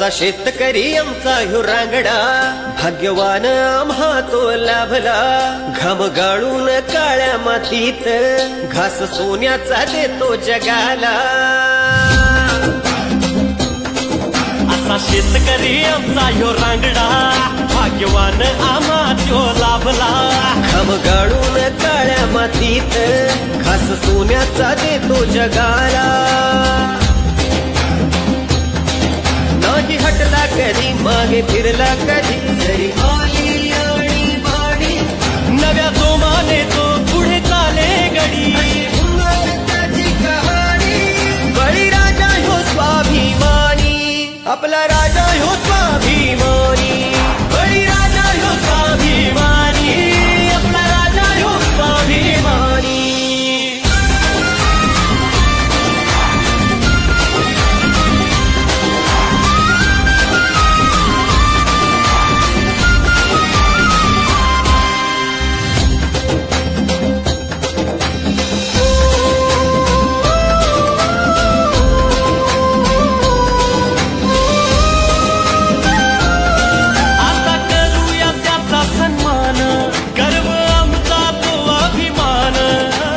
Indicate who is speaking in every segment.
Speaker 1: असा शेतकरी आमचा ह्यो रांगडा, भाग्यवान आम्हा तो लाभला. घाम गाळून काळ्या मातीत घास सोन्याचा देतो जगाला.
Speaker 2: असा शेतकरी आमचा ह्यो रांगडा, भाग्यवान आम्हा तो लाभला.
Speaker 1: घाम गाळून काळ्या मातीत घास सोन्याचा देतो जगाला. नाही हटला कधी, मागे फिरला कधी, जरी आली आणि बाणी
Speaker 2: नव्या जोमाने तो पुढे चाले गडी.
Speaker 1: सुंदर त्याची कहाणी. बळीराजा ह्यो स्वाभिमानी, आपला राजा ह्यो स्वाभिमानी. बळीराजा ह्यो स्वाभिमानी, आपला राजा ह्यो स्वाभिमानी.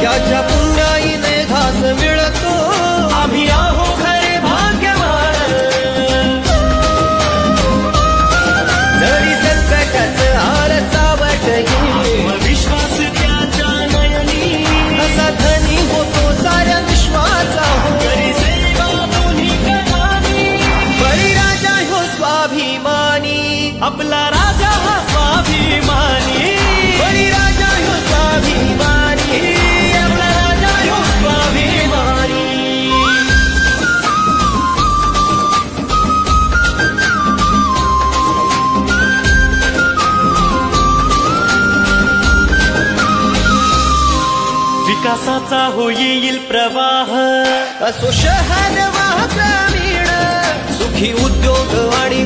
Speaker 1: त्याच्या पुण्याईने घास मिळतो,
Speaker 2: आम्ही आहो खरे भाग्यवान.
Speaker 1: जरी संकटाचं हार सावटही,
Speaker 2: विश्वास त्याच्या नयनी.
Speaker 1: असा धनी होतो साऱ्या विश्वाचा हो.
Speaker 2: करी सेवा दोन्ही कणानी.
Speaker 1: बळीराजा ह्यो स्वाभिमानी,
Speaker 2: आपला राजा हा स्वाभिमानी.
Speaker 1: बळीराजा ह्यो स्वाभिमानी, आपला राजा ह्यो स्वाभिमानी.
Speaker 2: विकासाचा होईल प्रवाह,
Speaker 1: असो शहर वा ग्रामीण, सुखी उद्योग आणि